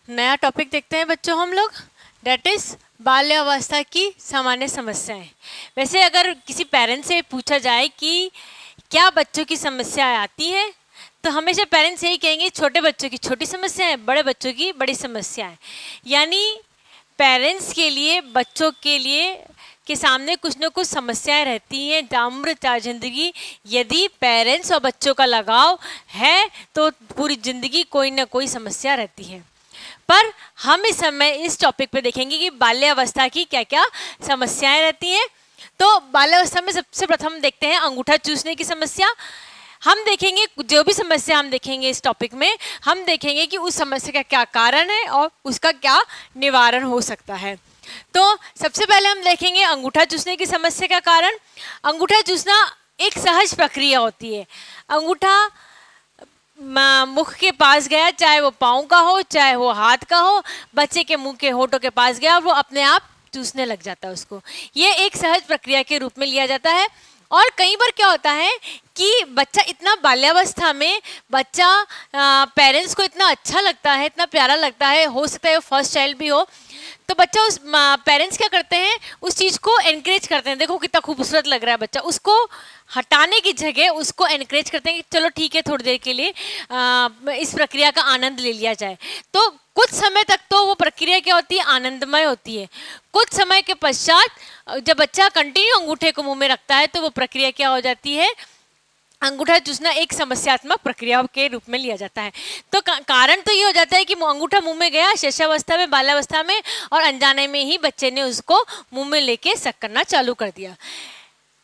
नया टॉपिक देखते हैं बच्चों हम लोग, डेट इज बाल्यावस्था की सामान्य समस्याएं। वैसे अगर किसी पेरेंट्स से पूछा जाए कि क्या बच्चों की समस्याएं आती हैं, तो हमेशा पेरेंट्स यही कहेंगे छोटे बच्चों की छोटी समस्याएं, बड़े बच्चों की बड़ी समस्याएं। यानी पेरेंट्स के लिए बच्चों के लिए के सामने कुछ न कुछ समस्याएं रहती हैं अमृता जिंदगी। यदि पेरेंट्स और बच्चों का लगाव है तो पूरी जिंदगी कोई ना कोई समस्या रहती है। पर हम इस समय इस टॉपिक पे देखेंगे कि बाल्यावस्था की क्या क्या समस्याएं रहती हैं। तो बाल्यावस्था में सबसे प्रथम देखते हैं अंगूठा चूसने की समस्या। हम देखेंगे जो भी समस्या हम देखेंगे इस टॉपिक में, हम देखेंगे कि उस समस्या का क्या कारण है और उसका क्या निवारण हो सकता है। तो सबसे पहले हम देखेंगे अंगूठा चूसने की समस्या का कारण। अंगूठा चूसना एक सहज प्रक्रिया होती है। अंगूठा मुख के पास गया, चाहे वो पाँव का हो चाहे वो हाथ का हो, बच्चे के मुंह के होठों के पास गया और वो अपने आप चूसने लग जाता है उसको। ये एक सहज प्रक्रिया के रूप में लिया जाता है। और कई बार क्या होता है कि बच्चा इतना बाल्यावस्था में बच्चा पेरेंट्स को इतना अच्छा लगता है, इतना प्यारा लगता है, हो सकता है वो फर्स्ट चाइल्ड भी हो, तो बच्चा उस पेरेंट्स क्या करते हैं, उस चीज़ को एनकरेज करते हैं। देखो कितना खूबसूरत लग रहा है बच्चा, उसको हटाने की जगह उसको एनकरेज करते हैं कि चलो ठीक है थोड़ी देर के लिए इस प्रक्रिया का आनंद ले लिया जाए। तो कुछ समय तक तो वो प्रक्रिया क्या होती है, आनंदमय होती है। कुछ समय के पश्चात जब बच्चा कंटिन्यू अंगूठे को मुंह में रखता है तो वो प्रक्रिया क्या हो जाती है, अंगूठा चूसना एक समस्यात्मक प्रक्रिया के रूप में लिया जाता है। तो कारण तो ये हो जाता है कि अंगूठा मुंह में गया शिशुअवस्था में, बाल्यावस्था में, और अनजाने में ही बच्चे ने उसको मुंह में लेके सक करना चालू कर दिया।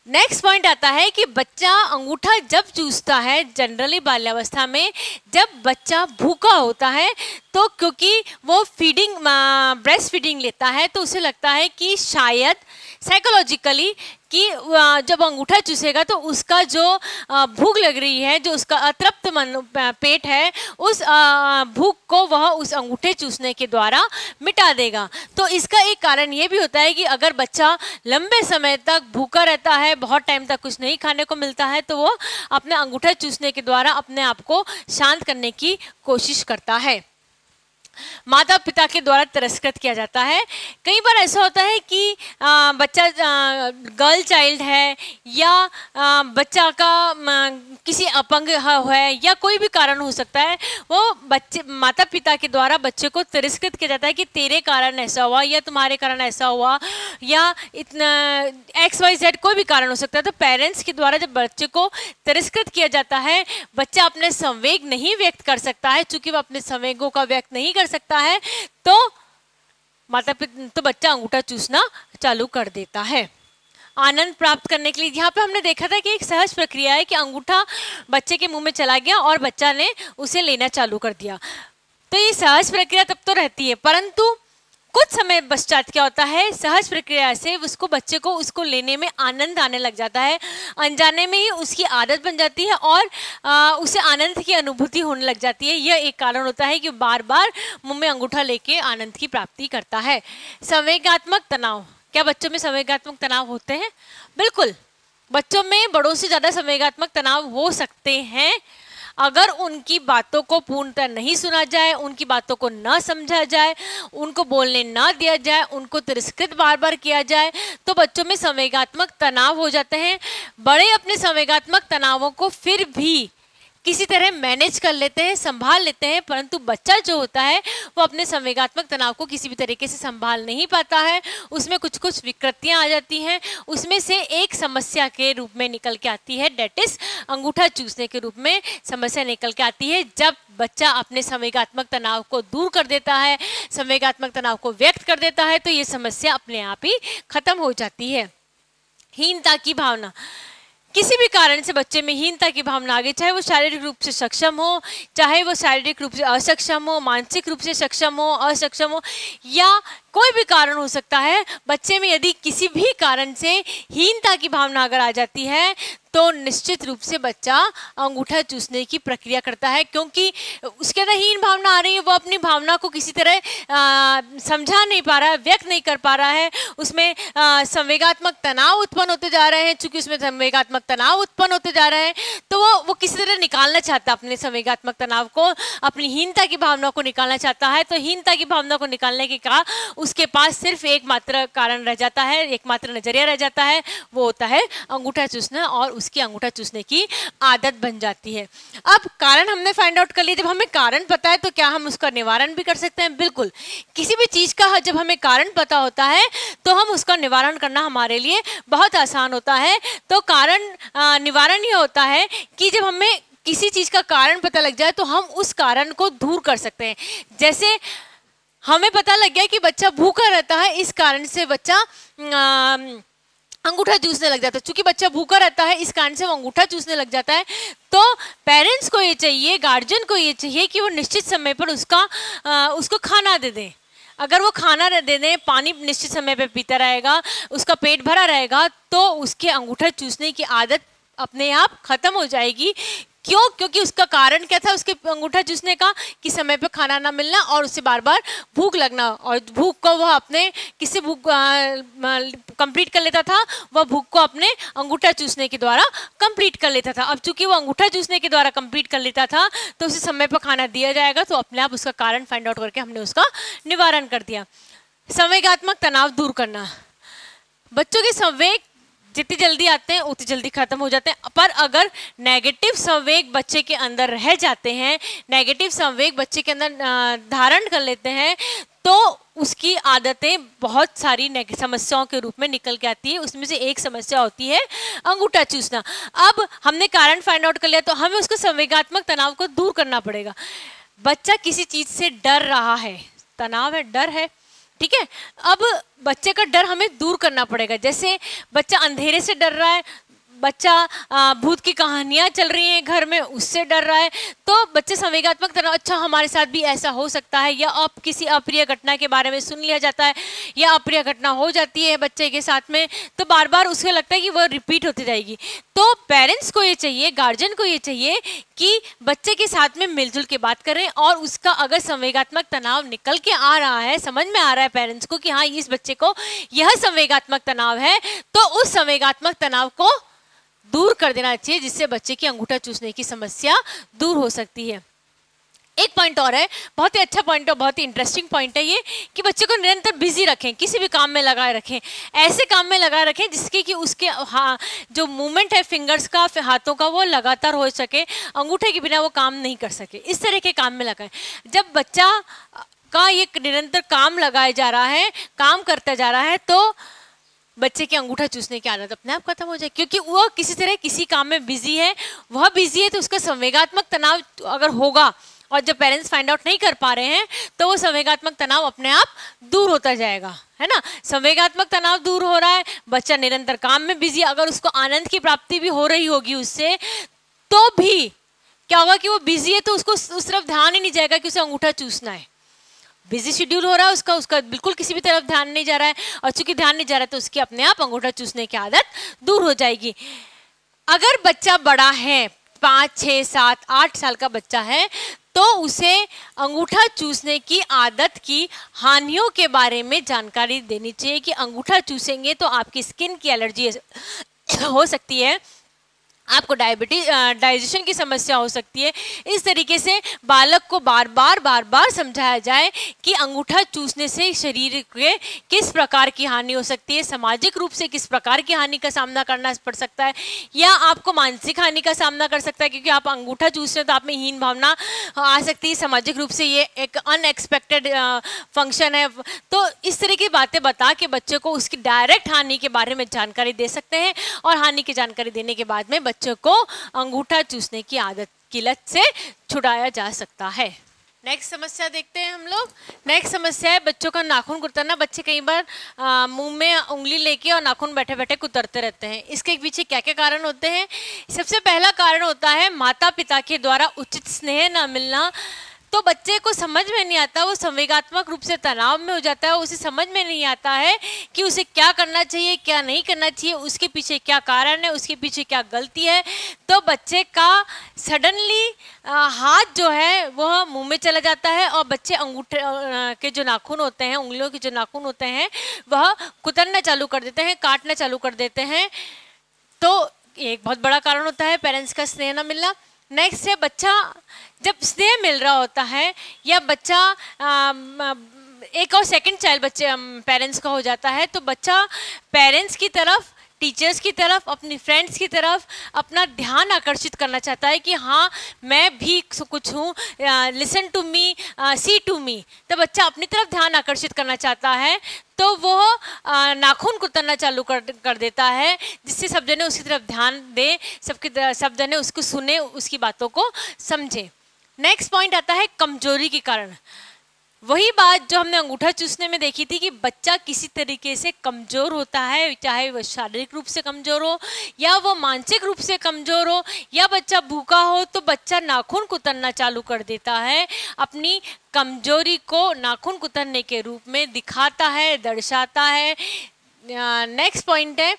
नेक्स्ट पॉइंट आता है कि बच्चा अंगूठा जब चूसता है, जनरली बाल्यावस्था में जब बच्चा भूखा होता है, तो क्योंकि वो फीडिंग ब्रेस्ट फीडिंग लेता है, तो उसे लगता है कि शायद साइकोलॉजिकली कि जब अंगूठा चूसेगा तो उसका जो भूख लग रही है, जो उसका अतृप्त पेट है, उस भूख को वह उस अंगूठे चूसने के द्वारा मिटा देगा। तो इसका एक कारण ये भी होता है कि अगर बच्चा लंबे समय तक भूखा रहता है, बहुत टाइम तक कुछ नहीं खाने को मिलता है, तो वो अपने अंगूठा चूसने के द्वारा अपने आप को शांत करने की कोशिश करता है। माता पिता के द्वारा तिरस्कृत किया जाता है। कई बार ऐसा होता है कि बच्चा गर्ल चाइल्ड है या बच्चा का किसी अपंग है या कोई भी कारण हो सकता है, वो बच्चे माता पिता के द्वारा बच्चे को तिरस्कृत किया जाता है कि तेरे कारण ऐसा हुआ या तुम्हारे कारण ऐसा हुआ या इतना XYZ कोई भी कारण हो सकता है। तो पेरेंट्स के द्वारा जब बच्चे को तिरस्कृत किया जाता है, बच्चा अपने संवेग नहीं व्यक्त कर सकता है। चूंकि वह अपने संवेगों का व्यक्त नहीं कर सकता है, तो बच्चा अंगूठा चूसना चालू कर देता है आनंद प्राप्त करने के लिए। यहाँ पे हमने देखा था कि एक सहज प्रक्रिया है कि अंगूठा बच्चे के मुंह में चला गया और बच्चा ने उसे लेना चालू कर दिया। तो ये सहज प्रक्रिया तब तो रहती है, परंतु कुछ समय पश्चात क्या होता है, सहज प्रक्रिया से उसको बच्चे को उसको लेने में आनंद आने लग जाता है। अनजाने में ही उसकी आदत बन जाती है और उसे आनंद की अनुभूति होने लग जाती है। यह एक कारण होता है कि बार बार मुंह में अंगूठा लेके आनंद की प्राप्ति करता है। संवेगात्मक तनाव, क्या बच्चों में संवेगात्मक तनाव होते हैं? बिल्कुल, बच्चों में बड़ों से ज़्यादा संवेगात्मक तनाव हो सकते हैं अगर उनकी बातों को पूर्णतः नहीं सुना जाए, उनकी बातों को न समझा जाए, उनको बोलने ना दिया जाए, उनको तिरस्कृत बार बार किया जाए, तो बच्चों में संवेगात्मक तनाव हो जाते हैं। बड़े अपने संवेगात्मक तनावों को फिर भी किसी तरह मैनेज कर लेते हैं, संभाल लेते हैं, परंतु बच्चा जो होता है वो अपने संवेगात्मक तनाव को किसी भी तरीके से संभाल नहीं पाता है। उसमें कुछ कुछ विकृतियां आ जाती हैं। उसमें से एक समस्या के रूप में निकल के आती है, डेट इज अंगूठा चूसने के रूप में समस्या निकल के आती है। जब बच्चा अपने संवेगात्मक तनाव को दूर कर देता है, संवेगात्मक तनाव को व्यक्त कर देता है, तो ये समस्या अपने आप ही खत्म हो जाती है। हीनता की भावना, किसी भी कारण से बच्चे में हीनता की भावना आ गई, चाहे वो शारीरिक रूप से सक्षम हो, चाहे वो शारीरिक रूप से असक्षम हो, मानसिक रूप से सक्षम हो, असक्षम हो, या कोई भी कारण हो सकता है। बच्चे में यदि किसी भी कारण से हीनता की भावना अगर आ जाती है, तो निश्चित रूप से बच्चा अंगूठा चूसने की प्रक्रिया करता है, क्योंकि उसके अंदर हीन भावना आ रही है, वो अपनी भावना को किसी तरह समझा नहीं पा रहा है, व्यक्त नहीं कर पा रहा है, उसमें संवेगात्मक तनाव उत्पन्न होते जा रहे हैं। चूंकि उसमें संवेगात्मक तनाव उत्पन्न होते जा रहे हैं तो वो किसी तरह निकालना चाहता है अपने संवेगात्मक तनाव को, अपनी हीनता की भावना को निकालना चाहता है। तो हीनता की भावना को निकालने के का उसके पास सिर्फ एकमात्र कारण रह जाता है, एकमात्र नजरिया रह जाता है, वो होता है अंगूठा चूसना, और उसकी अंगूठा चूसने की आदत बन जाती है। अब कारण हमने फाइंड आउट कर लिया। जब हमें कारण पता है तो क्या हम उसका निवारण भी कर सकते हैं? बिल्कुल। किसी भी चीज का जब हमें कारण पता होता है तो हम उसका निवारण करना हमारे लिए बहुत आसान होता है। तो कारण निवारण ये होता है कि जब हमें किसी चीज का कारण पता लग जाए तो हम उस कारण को दूर कर सकते हैं। जैसे हमें पता लग गया कि बच्चा भूखा रहता है, इस कारण से बच्चा अंगूठा चूसने लग जाता है। चूंकि बच्चा भूखा रहता है इस कारण से वो अंगूठा चूसने लग जाता है। तो पेरेंट्स को ये चाहिए, गार्जियन को ये चाहिए कि वो निश्चित समय पर उसको खाना दे दें। अगर वो खाना दे दें, पानी निश्चित समय पे पीता रहेगा, उसका पेट भरा रहेगा, तो उसके अंगूठा चूसने की आदत अपने आप खत्म हो जाएगी। क्यों? क्योंकि उसका कारण क्या था उसके अंगूठा चूसने का? कि समय पे खाना ना मिलना और उससे बार बार भूख लगना, और भूख को वह अपने किससे भूख कंप्लीट कर लेता था? वह भूख को अपने अंगूठा चूसने के द्वारा कंप्लीट कर लेता था। अब चूंकि वो अंगूठा चूसने के द्वारा कंप्लीट कर लेता था तो उसे समय पर खाना दिया जाएगा, तो अपने आप उसका कारण फाइंड आउट करके हमने उसका निवारण कर दिया। संवेगात्मक तनाव दूर करना। बच्चों के संवेग जितनी जल्दी आते हैं उतनी जल्दी खत्म हो जाते हैं, पर अगर नेगेटिव संवेग बच्चे के अंदर रह जाते हैं, नेगेटिव संवेग बच्चे के अंदर धारण कर लेते हैं, तो उसकी आदतें बहुत सारी समस्याओं के रूप में निकल के आती है। उसमें से एक समस्या होती है अंगूठा चूसना। अब हमने कारण फाइंड आउट कर लिया तो हमें उसको संवेगात्मक तनाव को दूर करना पड़ेगा। बच्चा किसी चीज से डर रहा है, तनाव है, डर है, ठीक है। अब बच्चे का डर हमें दूर करना पड़ेगा। जैसे बच्चा अंधेरे से डर रहा है, बच्चा भूत की कहानियां चल रही हैं घर में, उससे डर रहा है, तो बच्चे संवेगात्मक तनाव, अच्छा हमारे साथ भी ऐसा हो सकता है, या अब किसी अप्रिय घटना के बारे में सुन लिया जाता है या अप्रिय घटना हो जाती है बच्चे के साथ में, तो बार बार उसको लगता है कि वह रिपीट होती जाएगी। तो पेरेंट्स को ये चाहिए, गार्जियन को ये चाहिए कि बच्चे के साथ में मिलजुल के बात करें, और उसका अगर संवेगात्मक तनाव निकल के आ रहा है, समझ में आ रहा है पेरेंट्स को कि हाँ इस बच्चे को यह संवेगात्मक तनाव है, तो उस संवेगात्मक तनाव को दूर कर देना चाहिए, जिससे बच्चे की अंगूठा चूसने की समस्या दूर हो सकती है। एक पॉइंट और है, बहुत ही अच्छा पॉइंट और बहुत ही इंटरेस्टिंग पॉइंट है ये, कि बच्चे को निरंतर बिजी रखें, किसी भी काम में लगाए रखें, ऐसे काम में लगाए रखें जिसके कि उसके जो मूवमेंट है फिंगर्स का, हाथों का, वो लगातार हो सके, अंगूठे के बिना वो काम नहीं कर सके, इस तरह के काम में लगाएं। जब बच्चा का ये निरंतर काम लगाया जा रहा है, काम करता जा रहा है, तो बच्चे की अंगूठा चूसने की आदत अपने आप खत्म हो जाए, क्योंकि वो किसी तरह किसी काम में बिजी है, वह बिजी है, तो उसका संवेगात्मक तनाव अगर होगा और जब पेरेंट्स फाइंड आउट नहीं कर पा रहे हैं तो वो संवेगात्मक तनाव अपने आप दूर होता जाएगा, है ना। संवेगात्मक तनाव दूर हो रहा है, बच्चा निरंतर काम में बिजी, अगर उसको आनंद की प्राप्ति भी हो रही होगी उससे, तो भी क्या होगा कि वो बिजी है तो उसको उस तरफ ध्यान ही नहीं जाएगा कि उसे अंगूठा चूसना है। बिजी शेड्यूल हो रहा है उसका बिल्कुल किसी भी तरफ ध्यान नहीं जा रहा है, और चूंकि ध्यान नहीं जा रहा है तो उसकी अपने आप अंगूठा चूसने की आदत दूर हो जाएगी। अगर बच्चा बड़ा है, 5, 6, 7, 8 साल का बच्चा है, तो उसे अंगूठा चूसने की आदत की हानियों के बारे में जानकारी देनी चाहिए कि अंगूठा चूसेंगे तो आपकी स्किन की एलर्जी हो सकती है, आपको डाइजेशन की समस्या हो सकती है। इस तरीके से बालक को बार बार समझाया जाए कि अंगूठा चूसने से शरीर के किस प्रकार की हानि हो सकती है, सामाजिक रूप से किस प्रकार की हानि का सामना करना पड़ सकता है, या आपको मानसिक हानि का सामना कर सकता है, क्योंकि आप अंगूठा चूस रहे हैं तो आप में हीन भावना आ सकती है, सामाजिक रूप से ये एक अनएक्सपेक्टेड फंक्शन है। तो इस तरह की बातें बता के बच्चे को उसकी डायरेक्ट हानि के बारे में जानकारी दे सकते हैं, और हानि की जानकारी देने के बाद में बच्चों को अंगूठा चूसने की आदत की लत से छुड़ाया जा सकता है। नेक्स्ट समस्या देखते हैं हम लोग। नेक्स्ट समस्या है बच्चों का नाखून कुतरना। बच्चे कई बार मुंह में उंगली लेके और नाखून बैठे बैठे कुतरते रहते हैं। इसके पीछे क्या क्या कारण होते हैं? सबसे पहला कारण होता है माता पिता के द्वारा उचित स्नेह न मिलना, तो बच्चे को समझ में नहीं आता, वो संवेगात्मक रूप से तनाव में हो जाता है, उसे समझ में नहीं आता है कि उसे क्या करना चाहिए क्या नहीं करना चाहिए, उसके पीछे क्या कारण है, उसके पीछे क्या गलती है। तो बच्चे का सडनली हाथ जो है वह मुंह में चला जाता है और बच्चे अंगूठे के जो नाखून होते हैं, उंगलियों के जो नाखून होते हैं वह कुतरना चालू कर देते हैं, काटना चालू कर देते हैं। तो एक बहुत बड़ा कारण होता है पेरेंट्स का स्नेह न मिलना। नेक्स्ट है बच्चा जब स्नेह मिल रहा होता है या बच्चा एक और सेकंड चाइल्ड बच्चे पेरेंट्स का हो जाता है, तो बच्चा पेरेंट्स की तरफ, टीचर्स की तरफ, अपनी फ्रेंड्स की तरफ अपना ध्यान आकर्षित करना चाहता है कि हाँ मैं भी कुछ हूँ, listen to me, see to me. तो बच्चा अपनी तरफ ध्यान आकर्षित करना चाहता है तो वो नाखून कुतरना चालू कर देता है, जिससे सब जने उसकी तरफ ध्यान दे, सब जने उसको सुने, उसकी बातों को समझे। नेक्स्ट पॉइंट आता है कमजोरी के कारण। वही बात जो हमने अंगूठा चूसने में देखी थी कि बच्चा किसी तरीके से कमज़ोर होता है, चाहे वह शारीरिक रूप से कमज़ोर हो या वो मानसिक रूप से कमज़ोर हो या बच्चा भूखा हो, तो बच्चा नाखून कुतरना चालू कर देता है, अपनी कमजोरी को नाखून कुतरने के रूप में दिखाता है, दर्शाता है। नेक्स्ट पॉइंट है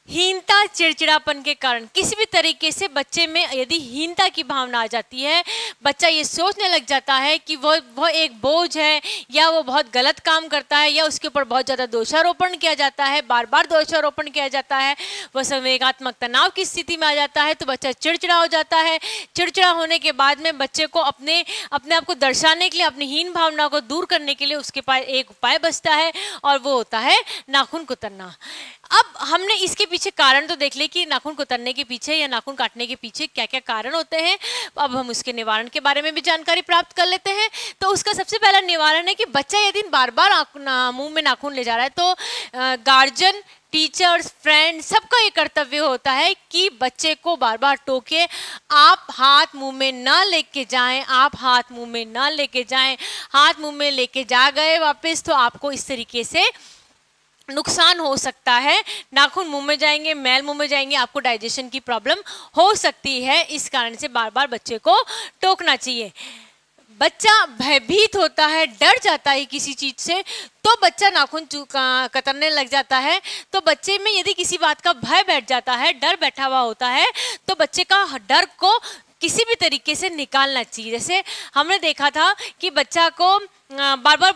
हीनता, चिड़चिड़ापन के कारण। किसी भी तरीके से बच्चे में यदि हीनता की भावना आ जाती है, बच्चा ये सोचने लग जाता है कि वह एक बोझ है या वो बहुत गलत काम करता है या उसके ऊपर बहुत ज़्यादा दोषारोपण किया जाता है, बार बार दोषारोपण किया जाता है, वह संवेगात्मक तनाव की स्थिति में आ जाता है, तो बच्चा चिड़चिड़ा हो जाता है। चिड़चिड़ा होने के बाद में बच्चे को अपने आप को दर्शाने के लिए, अपनी हीन भावना को दूर करने के लिए उसके पास एक उपाय बचता है और वो होता है नाखून कुतरना। अब हमने इसके पीछे कारण तो देख लिए कि नाखून कुतरने के पीछे या नाखून काटने के पीछे क्या क्या कारण होते हैं। अब हम उसके निवारण के बारे में भी जानकारी प्राप्त कर लेते हैं। तो उसका सबसे पहला निवारण है कि बच्चा यदि बार बार मुंह में नाखून ले जा रहा है तो गार्जियन, टीचर्स, फ्रेंड, सबका ये कर्तव्य होता है कि बच्चे को बार बार टोके। आप हाथ मुंह में ना लेके जाएं, आप हाथ मुंह में ना लेके जाएं। हाथ मुंह में लेके जा गए वापस तो आपको इस तरीके से नुकसान हो सकता है। नाखून मुंह में जाएंगे, मैल मुंह में जाएंगे, आपको डाइजेशन की प्रॉब्लम हो सकती है। इस कारण से बार बार बच्चे को टोकना चाहिए। बच्चा भयभीत होता है, डर जाता है किसी चीज से, तो बच्चा नाखून कतरने लग जाता है। तो बच्चे में यदि किसी बात का भय बैठ जाता है, डर बैठा हुआ होता है, तो बच्चे का डर को किसी भी तरीके से निकालना चाहिए। जैसे हमने देखा था कि बच्चा को बार बार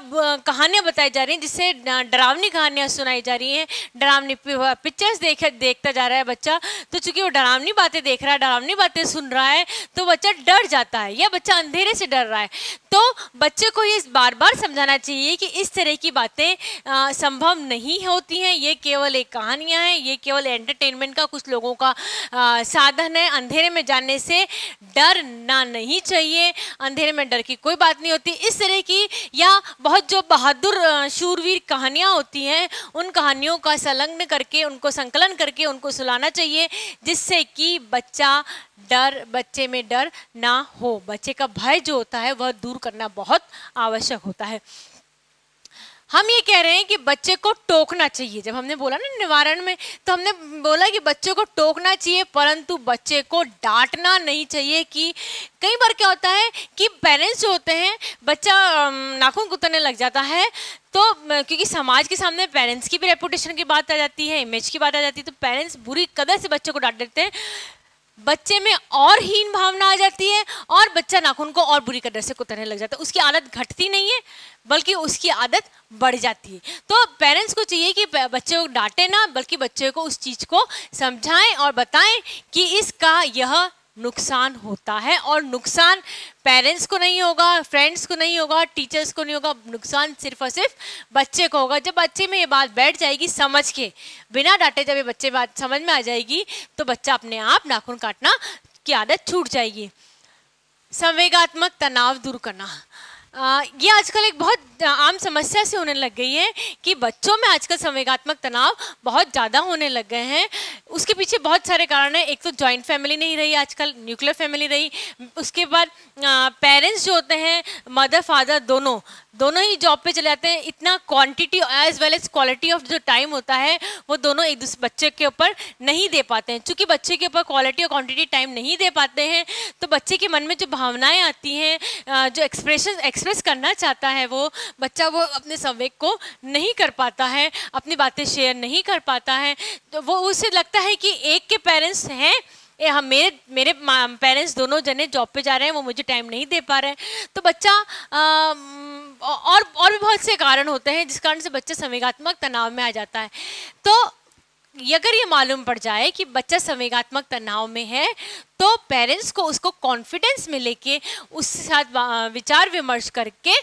कहानियाँ बताई जा रही हैं, जिससे डरावनी कहानियाँ सुनाई जा रही हैं, डरावनी पिक्चर्स देखता जा रहा है बच्चा। तो चूंकि वो डरावनी बातें देख रहा है, डरावनी बातें सुन रहा है, तो बच्चा डर जाता है या बच्चा अंधेरे से डर रहा है। तो बच्चे को ये बार बार समझाना चाहिए कि इस तरह की बातें संभव नहीं होती हैं, ये केवल एक कहानियाँ हैं, ये केवल एंटरटेनमेंट का कुछ लोगों का साधन है। अंधेरे में जाने से डरना नहीं चाहिए, अंधेरे में डर की कोई बात नहीं होती। इस तरह की या बहुत जो बहादुर शूरवीर कहानियाँ होती हैं, उन कहानियों का संलग्न करके, उनको संकलन करके उनको सुनाना चाहिए, जिससे कि बच्चे में डर ना हो। बच्चे का भय जो होता है वह दूर करना बहुत आवश्यक होता है। हम ये कह रहे हैं कि बच्चे को टोकना चाहिए। जब हमने बोला ना निवारण में, तो हमने बोला कि बच्चे को टोकना चाहिए, परंतु बच्चे को डांटना नहीं चाहिए। कि कई बार क्या होता है कि पेरेंट्स जो होते हैं, बच्चा नाखून कुतरने लग जाता है, तो क्योंकि समाज के सामने पेरेंट्स की भी रेपुटेशन की बात आ जाती है, इमेज की बात आ जाती है, तो पेरेंट्स बुरी कदर से बच्चे को डांट देते हैं। बच्चे में और हीन भावना आ जाती है और बच्चा नाखून को और बुरी कदर से कुतरने लग जाता है। उसकी आदत घटती नहीं है, बल्कि उसकी आदत बढ़ जाती है। तो पेरेंट्स को चाहिए कि बच्चे को डांटे ना, बल्कि बच्चे को उस चीज़ को समझाएं और बताएं कि इसका यह नुकसान होता है। और नुकसान पेरेंट्स को नहीं होगा, फ्रेंड्स को नहीं होगा, टीचर्स को नहीं होगा, नुकसान सिर्फ और सिर्फ बच्चे को होगा। जब बच्चे में ये बात बैठ जाएगी समझ के, बिना डांटे जब ये बच्चे बात समझ में आ जाएगी, तो बच्चा अपने आप नाखून काटना की आदत छूट जाएगी। संवेगात्मक तनाव दूर करना, ये आजकल एक बहुत आम समस्या से होने लग गई है कि बच्चों में आजकल संवेगात्मक तनाव बहुत ज़्यादा होने लग गए हैं। उसके पीछे बहुत सारे कारण हैं। एक तो जॉइंट फैमिली नहीं रही, आजकल न्यूक्लियर फैमिली रही। उसके बाद पेरेंट्स जो होते हैं, मदर फादर दोनों ही जॉब पे चले जाते हैं। इतना quantity as well as quality of जो टाइम होता है वो दोनों एक दूसरे बच्चे के ऊपर नहीं दे पाते हैं। चूँकि बच्चे के ऊपर क्वालिटी और क्वांटिटी टाइम नहीं दे पाते हैं तो बच्चे के मन में जो भावनाएं आती हैं, जो एक्सप्रेस करना चाहता है वो बच्चा, वो अपने संवेग को नहीं कर पाता है, अपनी बातें शेयर नहीं कर पाता है। तो वो उसे लगता है कि एक के पेरेंट्स हैं, हम मेरे पेरेंट्स दोनों जने जॉब पे जा रहे हैं, वो मुझे टाइम नहीं दे पा रहे हैं। तो बच्चा और भी बहुत से कारण होते हैं जिस कारण से बच्चा संवेगात्मक तनाव में आ जाता है। तो अगर ये मालूम पड़ जाए कि बच्चा संवेगात्मक तनाव में है तो पेरेंट्स को उसको कॉन्फिडेंस में लेके उसके साथ विचार विमर्श करके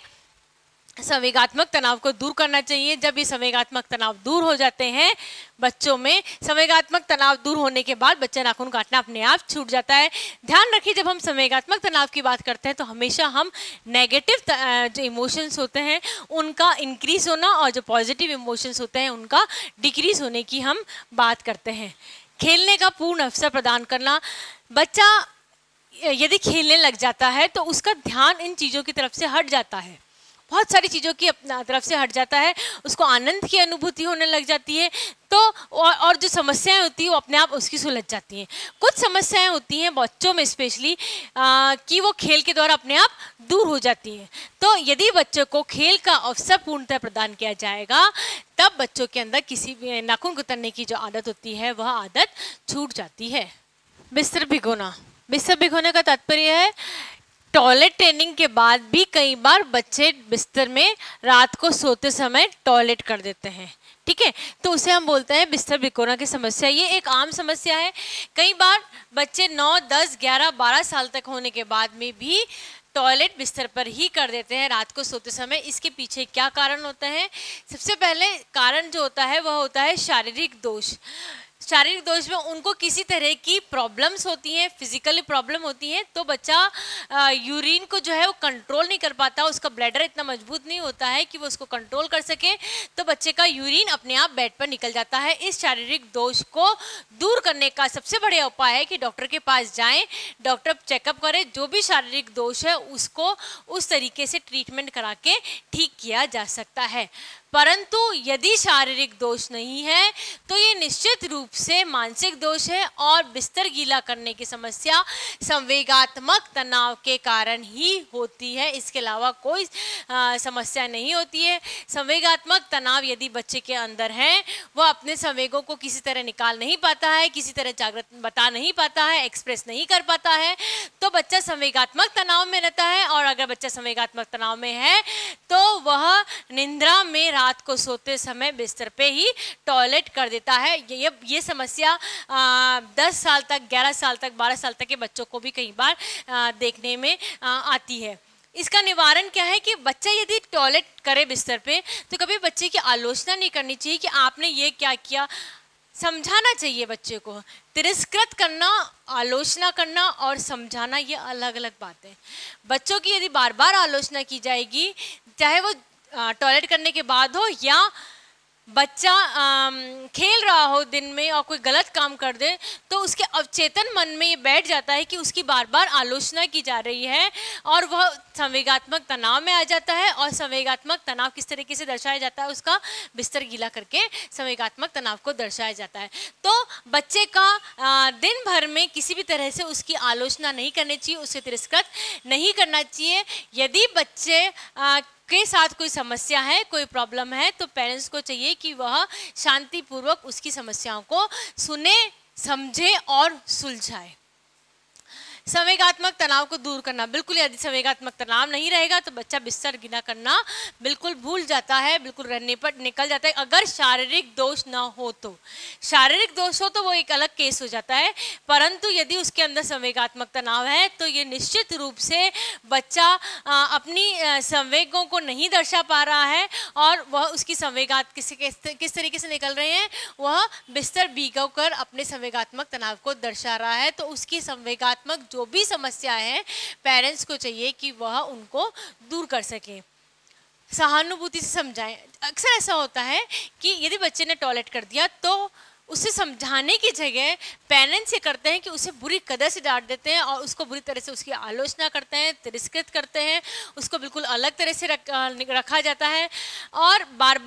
संवेगात्मक तनाव को दूर करना चाहिए। जब ये संवेगात्मक तनाव दूर हो जाते हैं बच्चों में, संवेगात्मक तनाव दूर होने के बाद बच्चा नाखून काटना अपने आप छूट जाता है। ध्यान रखिए, जब हम संवेगात्मक तनाव की बात करते हैं तो हमेशा हम नेगेटिव जो इमोशंस होते हैं उनका इंक्रीज होना और जो पॉजिटिव इमोशंस होते हैं उनका डिक्रीज होने की हम बात करते हैं। खेलने का पूर्ण अवसर प्रदान करना, बच्चा यदि खेलने लग जाता है तो उसका ध्यान इन चीज़ों की तरफ से हट जाता है, बहुत सारी चीज़ों की अपना तरफ से हट जाता है, उसको आनंद की अनुभूति होने लग जाती है। तो और जो समस्याएं होती हैं वो अपने आप उसकी सुलझ जाती हैं। कुछ समस्याएं होती हैं बच्चों में स्पेशली कि वो खेल के द्वारा अपने आप दूर हो जाती हैं। तो यदि बच्चों को खेल का अवसर पूर्णतः प्रदान किया जाएगा तब बच्चों के अंदर किसी भी नाखून कुतरने की जो आदत होती है वह आदत छूट जाती है। बिस्तर भिगोना, बिस्तर भिगोने का तात्पर्य है टॉयलेट ट्रेनिंग के बाद भी कई बार बच्चे बिस्तर में रात को सोते समय टॉयलेट कर देते हैं, ठीक है, तो उसे हम बोलते हैं बिस्तर भिगोना की समस्या। ये एक आम समस्या है। कई बार बच्चे 9, 10, 11, 12 साल तक होने के बाद में भी टॉयलेट बिस्तर पर ही कर देते हैं रात को सोते समय। इसके पीछे क्या कारण होता है? सबसे पहले कारण जो होता है वह होता है शारीरिक दोष। शारीरिक दोष में उनको किसी तरह की प्रॉब्लम्स होती हैं, फिजिकली प्रॉब्लम होती हैं, तो बच्चा यूरिन को जो है वो कंट्रोल नहीं कर पाता, उसका ब्लैडर इतना मजबूत नहीं होता है कि वो उसको कंट्रोल कर सके, तो बच्चे का यूरिन अपने आप बेड पर निकल जाता है। इस शारीरिक दोष को दूर करने का सबसे बढ़िया उपाय है कि डॉक्टर के पास जाएं, डॉक्टर चेकअप करे, जो भी शारीरिक दोष है उसको उस तरीके से ट्रीटमेंट करा के ठीक किया जा सकता है। परंतु यदि शारीरिक दोष नहीं है तो ये निश्चित रूप से मानसिक दोष है और बिस्तर गीला करने की समस्या संवेगात्मक तनाव के कारण ही होती है, इसके अलावा कोई समस्या नहीं होती है। संवेगात्मक तनाव यदि बच्चे के अंदर है, वह अपने संवेगों को किसी तरह निकाल नहीं पाता है, किसी तरह जागृत बता नहीं पाता है, एक्सप्रेस नहीं कर पाता है, तो बच्चा संवेगात्मक तनाव में रहता है। और अगर बच्चा संवेगात्मक तनाव में है तो वह निंद्रा में रात को सोते समय बिस्तर पे ही टॉयलेट कर देता है। ये समस्या 10 साल तक, 11 साल तक, 12 साल तक के बच्चों को भी कई बार देखने में आती है। इसका निवारण क्या है कि बच्चा यदि टॉयलेट करे बिस्तर पे तो कभी बच्चे की आलोचना नहीं करनी चाहिए कि आपने ये क्या किया। समझाना चाहिए बच्चे को। तिरस्कृत करना, आलोचना करना और समझाना ये अलग अलग बातें हैं। बच्चों की यदि बार बार आलोचना की जाएगी, चाहे वो टॉयलेट करने के बाद हो या बच्चा खेल रहा हो दिन में और कोई गलत काम कर दे, तो उसके अवचेतन मन में ये बैठ जाता है कि उसकी बार बार आलोचना की जा रही है और वह संवेगात्मक तनाव में आ जाता है। और संवेगात्मक तनाव किस तरीके से दर्शाया जाता है? उसका बिस्तर गीला करके संवेगात्मक तनाव को दर्शाया जाता है। तो बच्चे का दिन भर में किसी भी तरह से उसकी आलोचना नहीं करनी चाहिए, उसे तिरस्कृत नहीं करना चाहिए। यदि बच्चे के साथ कोई समस्या है, कोई प्रॉब्लम है, तो पेरेंट्स को चाहिए कि वह शांतिपूर्वक उसकी समस्याओं को सुने, समझे और सुलझाए। संवेगात्मक तनाव को दूर करना, बिल्कुल यदि संवेगात्मक तनाव नहीं रहेगा तो बच्चा बिस्तर गीला करना बिल्कुल भूल जाता है, बिल्कुल रहने पर निकल जाता है। अगर शारीरिक दोष ना हो तो, शारीरिक दोष हो तो वो एक अलग केस हो जाता है, परंतु यदि उसके अंदर संवेगात्मक तनाव है तो ये निश्चित रूप से बच्चा अपनी संवेगों को नहीं दर्शा पा रहा है और वह उसकी संवेगात किस तरीके से निकल रहे हैं, वह बिस्तर भीगो कर अपने संवेगात्मक तनाव को दर्शा रहा है। तो उसकी संवेगात्मक जो भी समस्या है, पेरेंट्स को चाहिए कि वह उनको दूर कर सके। सहानुभूति से समझाएं। अक्सर ऐसा होता है कि यदि बच्चे ने टॉयलेट कर दिया तो उसे समझाने की जगह पेरेंट्स ये करते हैं कि उसे बुरी कदर से डांट देते हैं और उसको बुरी तरह से उसकी आलोचना करते हैं, तिरस्कृत करते हैं, उसको बिल्कुल अलग तरह से रखा जाता है और बार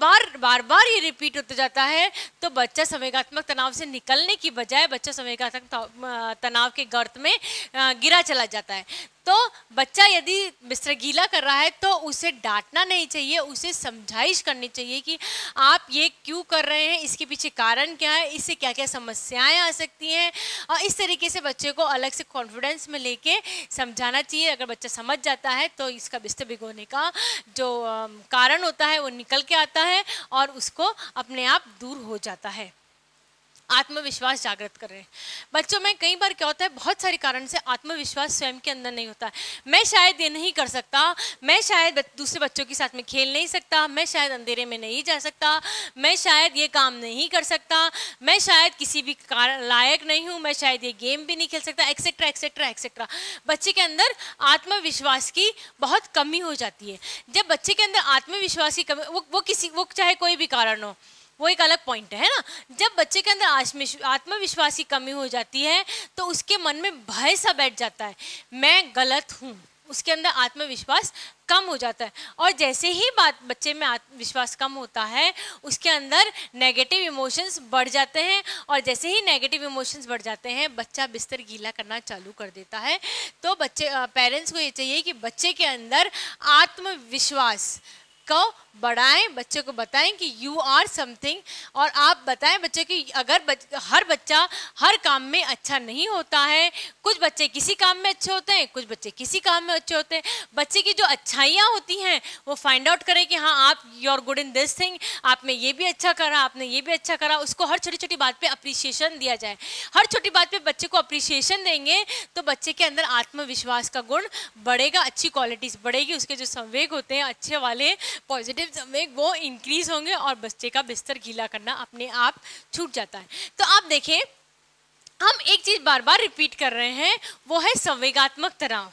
बार ये रिपीट होता जाता है। तो बच्चा संवेगात्मक तनाव से निकलने की बजाय बच्चा संवेगात्मक तनाव के गर्त में गिरा चला जाता है। तो बच्चा यदि बिस्तर गीला कर रहा है तो उसे डांटना नहीं चाहिए, उसे समझाइश करनी चाहिए कि आप ये क्यों कर रहे हैं, इसके पीछे कारण क्या है, इससे क्या क्या समस्याएं आ सकती हैं। और इस तरीके से बच्चे को अलग से कॉन्फिडेंस में लेके समझाना चाहिए। अगर बच्चा समझ जाता है तो इसका बिस्तर भिगोने का जो कारण होता है वो निकल के आता है और उसको अपने आप दूर हो जाता है। आत्मविश्वास जागृत कर रहे हैं बच्चों में। कई बार क्या होता है, बहुत सारे कारण से आत्मविश्वास स्वयं के अंदर नहीं होता है। मैं शायद ये नहीं कर सकता, मैं शायद दूसरे बच्चों के साथ में खेल नहीं सकता, मैं शायद अंधेरे में नहीं जा सकता, मैं शायद ये काम नहीं कर सकता, मैं शायद किसी भी लायक नहीं हूँ, मैं शायद ये गेम भी नहीं खेल सकता, एक्सेट्रा एक्सेट्रा एक्सेट्रा। बच्चे के अंदर आत्मविश्वास की बहुत कमी हो जाती है। जब बच्चे के अंदर आत्मविश्वास की कमी, वो चाहे कोई भी कारण हो, वो एक अलग पॉइंट है ना। जब बच्चे के अंदर आत्मविश्वास की कमी हो जाती है तो उसके मन में भय सा बैठ जाता है, मैं गलत हूँ, उसके अंदर आत्मविश्वास कम हो जाता है। और जैसे ही बच्चे में आत्मविश्वास कम होता है उसके अंदर नेगेटिव इमोशंस बढ़ जाते हैं और जैसे ही नेगेटिव इमोशंस बढ़ जाते हैं बच्चा बिस्तर गीला करना चालू कर देता है। तो पेरेंट्स को ये चाहिए कि बच्चे के अंदर आत्मविश्वास को बढ़ाएं, बच्चे को बताएं कि यू आर समथिंग। और आप बताएं बच्चे की अगर हर बच्चा हर काम में अच्छा नहीं होता है, कुछ बच्चे किसी काम में अच्छे होते हैं, कुछ बच्चे किसी काम में अच्छे होते हैं। बच्चे की जो अच्छाइयाँ होती हैं वो फाइंड आउट करें कि हाँ आप you are good in this thing, आपने ये भी अच्छा करा, आपने ये भी अच्छा करा। उसको हर छोटी छोटी बात पे अप्रिसिएशन दिया जाए। हर छोटी बात पे बच्चे को अप्रिसिएशन देंगे तो बच्चे के अंदर आत्मविश्वास का गुण बढ़ेगा, अच्छी क्वालिटीज़ बढ़ेगी, उसके जो संवेग होते हैं अच्छे वाले पॉजिटिव संवेग वो इंक्रीज होंगे और बच्चे का बिस्तर गीला करना अपने आप छूट जाता है। तो आप देखें, हम एक चीज बार बार रिपीट कर रहे हैं, वो है संवेगात्मक तनाव,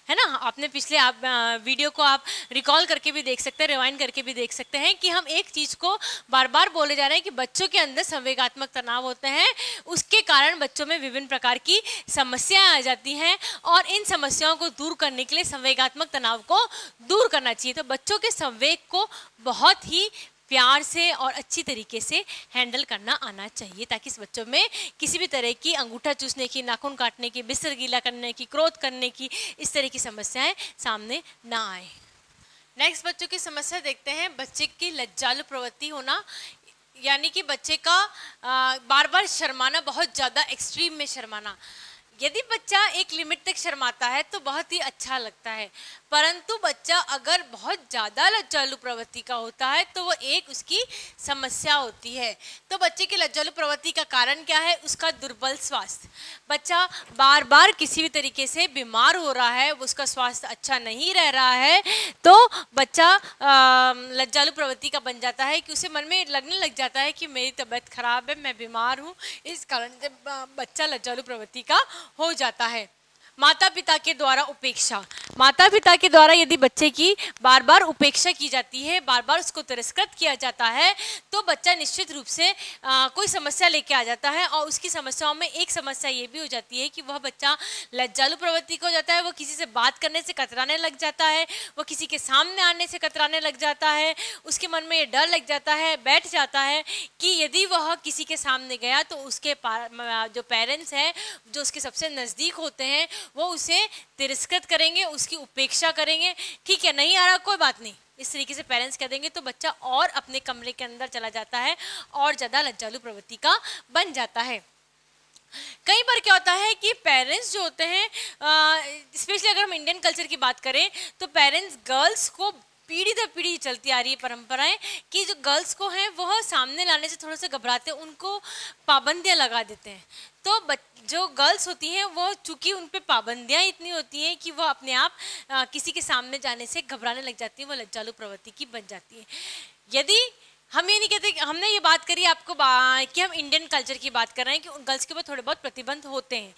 है ना। आपने पिछले वीडियो को आप रिकॉल करके भी देख सकते हैं, रिवाइंड करके भी देख सकते हैं कि हम एक चीज़ को बार बार बोले जा रहे हैं कि बच्चों के अंदर संवेगात्मक तनाव होते हैं, उसके कारण बच्चों में विभिन्न प्रकार की समस्याएं आ जाती हैं और इन समस्याओं को दूर करने के लिए संवेगात्मक तनाव को दूर करना चाहिए। तो बच्चों के संवेग को बहुत ही प्यार से और अच्छी तरीके से हैंडल करना आना चाहिए ताकि इस बच्चों में किसी भी तरह की अंगूठा चूसने की, नाखून काटने की, बिस्तर गीला करने की, क्रोध करने की, इस तरह की समस्याएं सामने ना आए। नेक्स्ट बच्चों की समस्या देखते हैं, बच्चे की लज्जालु प्रवृत्ति होना, यानी कि बच्चे का बार बार शर्माना, बहुत ज़्यादा एक्सट्रीम में शर्माना। यदि बच्चा एक लिमिट तक शर्माता है तो बहुत ही अच्छा लगता है, परंतु बच्चा अगर बहुत ज़्यादा लज्जालु प्रवृत्ति का होता है तो वो एक उसकी समस्या होती है। तो बच्चे की लज्जालु प्रवृत्ति का कारण क्या है? उसका दुर्बल स्वास्थ्य। बच्चा बार बार किसी भी तरीके से बीमार हो रहा है, उसका स्वास्थ्य अच्छा नहीं रह रहा है, तो बच्चा लज्जालु प्रवृत्ति का बन जाता है कि उसे मन में लगने लग जाता है कि मेरी तबीयत खराब है, मैं बीमार हूँ। इस कारण से बच्चा लज्जालु प्रवृत्ति का हो जाता है। माता पिता के द्वारा उपेक्षा, माता पिता के द्वारा यदि बच्चे की बार बार उपेक्षा की जाती है, बार बार उसको तिरस्कृत किया जाता है, तो बच्चा निश्चित रूप से कोई समस्या लेके आ जाता है। और उसकी समस्याओं में एक समस्या ये भी हो जाती है कि वह बच्चा लज्जालु प्रवृत्ति को हो जाता है, वो किसी से बात करने से कतराने लग जाता है, वो किसी के सामने आने से कतराने लग जाता है, उसके मन में ये डर लग जाता है, बैठ जाता है कि यदि वह किसी के सामने गया तो उसके जो पेरेंट्स हैं, जो उसके सबसे नज़दीक होते हैं, वो उसे तिरस्कृत करेंगे, उसकी उपेक्षा करेंगे। ठीक है, नहीं आ रहा कोई बात नहीं, इस तरीके से पेरेंट्स कह देंगे तो बच्चा और अपने कमरे के अंदर चला जाता है और ज़्यादा लज्जालु प्रवृत्ति का बन जाता है। कई बार क्या होता है कि पेरेंट्स जो होते हैं, स्पेशली अगर हम इंडियन कल्चर की बात करें, तो पेरेंट्स गर्ल्स को पीढ़ी दर पीढ़ी चलती आ रही है परंपराएं कि जो गर्ल्स को हैं वह सामने लाने से थोड़ा सा घबराते हैं, उनको पाबंदियां लगा देते हैं। तो जो गर्ल्स होती हैं वो चूंकि उन पे पाबंदियां इतनी होती हैं कि वह अपने आप किसी के सामने जाने से घबराने लग जाती हैं, वो लज्जालु प्रवृत्ति की बन जाती है। यदि हम ये नहीं कहते, हमने ये बात करी आपको कि हम इंडियन कल्चर की बात कर रहे हैं कि उन गर्ल्स के ऊपर थोड़े बहुत प्रतिबंध होते हैं।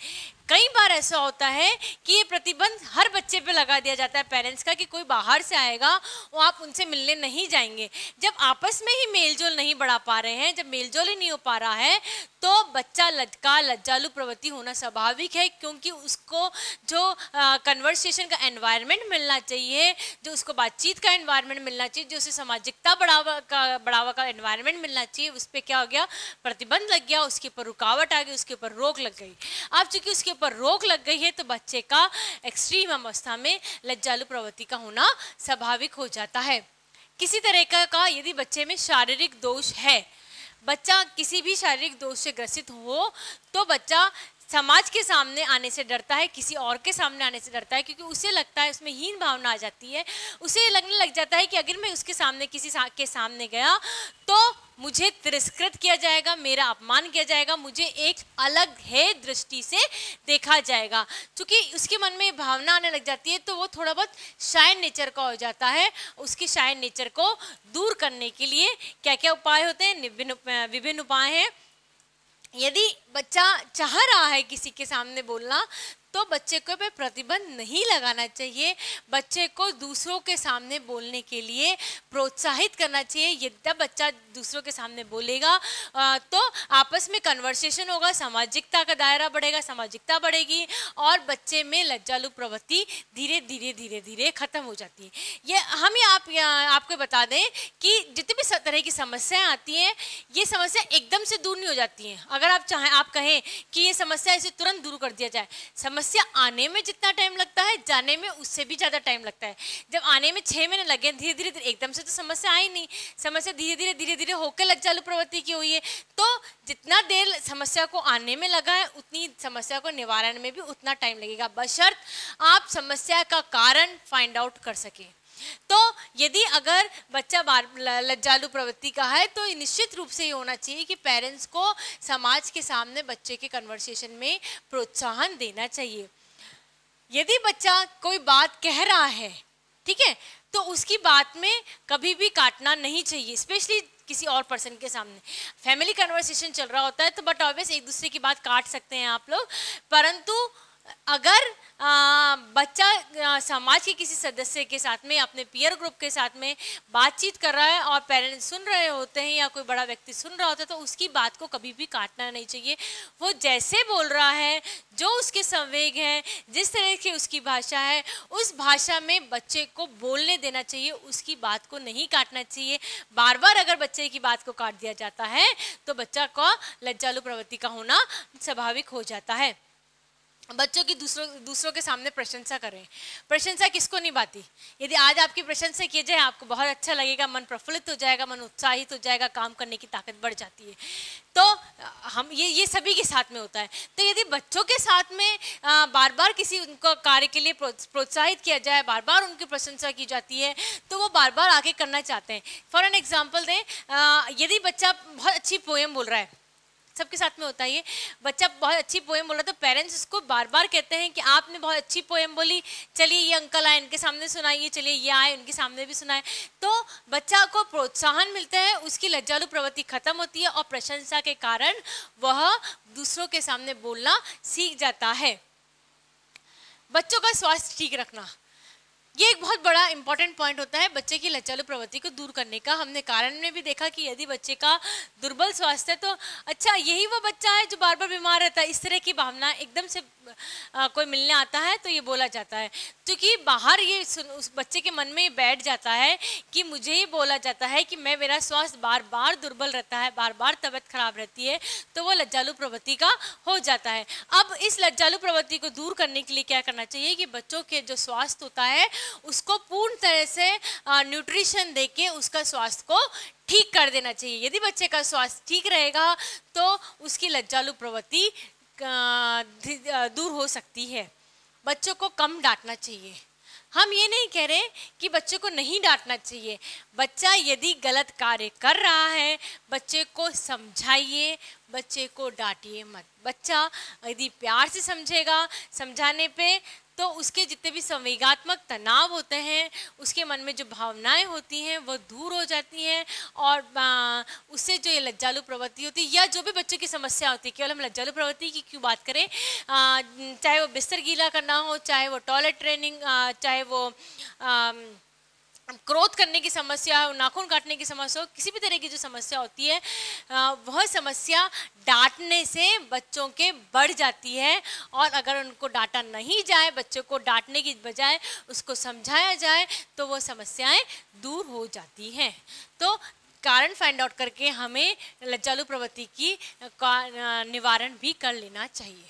कई बार ऐसा होता है कि ये प्रतिबंध हर बच्चे पे लगा दिया जाता है पेरेंट्स का, कि कोई बाहर से आएगा वो आप उनसे मिलने नहीं जाएंगे। जब आपस में ही मेलजोल नहीं बढ़ा पा रहे हैं, जब मेलजोल ही नहीं हो पा रहा है, तो बच्चा लज्जालु प्रवृत्ति होना स्वाभाविक है, क्योंकि उसको जो कन्वर्सेशन का एनवायरनमेंट मिलना चाहिए, जो उसको बातचीत का एनवायरनमेंट मिलना चाहिए, जो उसे सामाजिकता बढ़ावा का एनवायरनमेंट मिलना चाहिए, उस पर क्या हो गया, प्रतिबंध लग गया, उसके ऊपर रुकावट आ गई, उसके ऊपर रोक लग गई। अब चूंकि उसके ऊपर रोक लग गई है तो बच्चे का एक्सट्रीम अवस्था में लज्जालु प्रवृत्ति का होना स्वाभाविक हो जाता है। किसी तरह का यदि बच्चे में शारीरिक दोष है, बच्चा किसी भी शारीरिक दोष से ग्रसित हो, तो बच्चा समाज के सामने आने से डरता है, किसी और के सामने आने से डरता है, क्योंकि उसे लगता है, उसमें हीन भावना आ जाती है, उसे लगने लग जाता है कि अगर मैं उसके सामने के सामने गया तो मुझे तिरस्कृत किया जाएगा, मेरा अपमान किया जाएगा, मुझे एक अलग है दृष्टि से देखा जाएगा। क्योंकि उसके मन में भावना आने लग जाती है, तो वो थोड़ा बहुत शाय नेचर का हो जाता है। उसकी शाय नेचर को दूर करने के लिए क्या क्या उपाय होते हैं, विभिन्न उपाय हैं। यदि बच्चा चाह रहा है किसी के सामने बोलना, तो बच्चे को पे प्रतिबंध नहीं लगाना चाहिए, बच्चे को दूसरों के सामने बोलने के लिए प्रोत्साहित करना चाहिए। यदि बच्चा दूसरों के सामने बोलेगा तो आपस में कन्वर्सेशन होगा, सामाजिकता का दायरा बढ़ेगा, सामाजिकता बढ़ेगी और बच्चे में लज्जालु प्रवृत्ति धीरे धीरे खत्म हो जाती है। ये हम आपको बता दें कि जितनी भी तरह की समस्याएं आती हैं, ये समस्या एकदम से दूर नहीं हो जाती हैं। अगर आप चाहें, आप कहें कि ये समस्या इसे तुरंत दूर कर दिया जाए, समस्या आने में जितना टाइम लगता है, जाने में उससे भी ज़्यादा टाइम लगता है। जब आने में 6 महीने लगे, धीरे धीरे एकदम से तो समस्या आई नहीं, समस्या धीरे धीरे होकर लज्जालु प्रवृत्ति की हुई है। तो जितना देर समस्या को आने में लगा है, उतनी समस्या को निवारण में भी उतना टाइम लगेगा, बशर्त आप समस्या का कारण फाइंड आउट कर सकें। तो यदि अगर बच्चा लज्जालु प्रवृत्ति का है, तो निश्चित रूप से ये होना चाहिए कि पेरेंट्स को समाज के सामने बच्चे के कन्वर्सेशन में प्रोत्साहन देना चाहिए। यदि बच्चा कोई बात कह रहा है, ठीक है, तो उसकी बात में कभी भी काटना नहीं चाहिए, स्पेशली किसी और पर्सन के सामने। फैमिली कन्वर्सेशन चल रहा होता है तो बट ऑब्वियस एक दूसरे की बात काट सकते हैं आप लोग, परंतु अगर बच्चा समाज के किसी सदस्य के साथ में, अपने पीयर ग्रुप के साथ में बातचीत कर रहा है और पेरेंट्स सुन रहे होते हैं या कोई बड़ा व्यक्ति सुन रहा होता है, तो उसकी बात को कभी भी काटना नहीं चाहिए। वो जैसे बोल रहा है, जो उसके संवेग हैं, जिस तरह की उसकी भाषा है, उस भाषा में बच्चे को बोलने देना चाहिए, उसकी बात को नहीं काटना चाहिए। बार बार अगर बच्चे की बात को काट दिया जाता है तो बच्चा का लज्जालु प्रवृत्ति का होना स्वाभाविक हो जाता है। बच्चों की दूसरों के सामने प्रशंसा करें। प्रशंसा किसको नहीं भाती? यदि आज आपकी प्रशंसा की जाए, आपको बहुत अच्छा लगेगा, मन प्रफुल्लित हो जाएगा, मन उत्साहित हो जाएगा, काम करने की ताकत बढ़ जाती है। तो हम ये सभी के साथ में होता है। तो यदि बच्चों के साथ में बार बार किसी उनको कार्य के लिए प्रोत्साहित किया जाए, बार बार उनकी प्रशंसा की जाती है, तो वो बार बार आगे करना चाहते हैं। फॉर एन एग्जाम्पल दें, यदि बच्चा बहुत अच्छी पोएम बोल रहा है, सबके साथ में होता है ये, बच्चा बहुत अच्छी पोएम बोल रहा है, तो पेरेंट्स उसको बार बार कहते हैं कि आपने बहुत अच्छी पोएम बोली, चलिए ये अंकल आए इनके सामने सुनाइए, चलिए ये आए उनके सामने भी सुनाए। तो बच्चा को प्रोत्साहन मिलता है, उसकी लज्जालु प्रवृत्ति खत्म होती है और प्रशंसा के कारण वह दूसरों के सामने बोलना सीख जाता है। बच्चों का स्वास्थ्य ठीक रखना, ये एक बहुत बड़ा इंपॉर्टेंट पॉइंट होता है बच्चे की लज्जालु प्रवृत्ति को दूर करने का। हमने कारण में भी देखा कि यदि बच्चे का दुर्बल स्वास्थ्य है, तो अच्छा यही वो बच्चा है जो बार बार बीमार रहता है, इस तरह की भावना एकदम से कोई मिलने आता है तो ये बोला जाता है, क्योंकि बाहर ये उस बच्चे के मन में ये बैठ जाता है कि मुझे ये बोला जाता है कि मेरा स्वास्थ्य बार बार दुर्बल रहता है, बार बार तबीयत खराब रहती है, तो वो लज्जालु प्रवृत्ति का हो जाता है। अब इस लज्जालु प्रवृत्ति को दूर करने के लिए क्या करना चाहिए कि बच्चों के जो स्वास्थ्य होता है उसको पूर्ण तरह से न्यूट्रिशन देके उसका स्वास्थ्य को ठीक कर देना चाहिए। यदि बच्चे का स्वास्थ्य ठीक रहेगा तो उसकी लज्जालु प्रवृत्ति दूर हो सकती है। बच्चों को कम डांटना चाहिए। हम ये नहीं कह रहे कि बच्चे को नहीं डांटना चाहिए। बच्चा यदि गलत कार्य कर रहा है, बच्चे को समझाइए, बच्चे को डांटिए मत। बच्चा यदि प्यार से समझेगा, समझाने पे तो उसके जितने भी संवेगात्मक तनाव होते हैं, उसके मन में जो भावनाएं होती हैं वो दूर हो जाती हैं, और उससे जो ये लज्जालु प्रवृत्ति होती है या जो भी बच्चों की समस्या होती है, केवल हम लज्जालु प्रवृत्ति की क्यों बात करें, चाहे वो बिस्तर गीला करना हो, चाहे वो टॉयलेट ट्रेनिंग, चाहे वो क्रोध करने की समस्या हो, नाखून काटने की समस्या हो, किसी भी तरह की जो समस्या होती है, वह समस्या डांटने से बच्चों के बढ़ जाती है। और अगर उनको डांटा नहीं जाए, बच्चों को डांटने की बजाय उसको समझाया जाए, तो वो समस्याएं दूर हो जाती हैं। तो कारण फाइंड आउट करके हमें लज्जालु प्रवृत्ति की निवारण भी कर लेना चाहिए।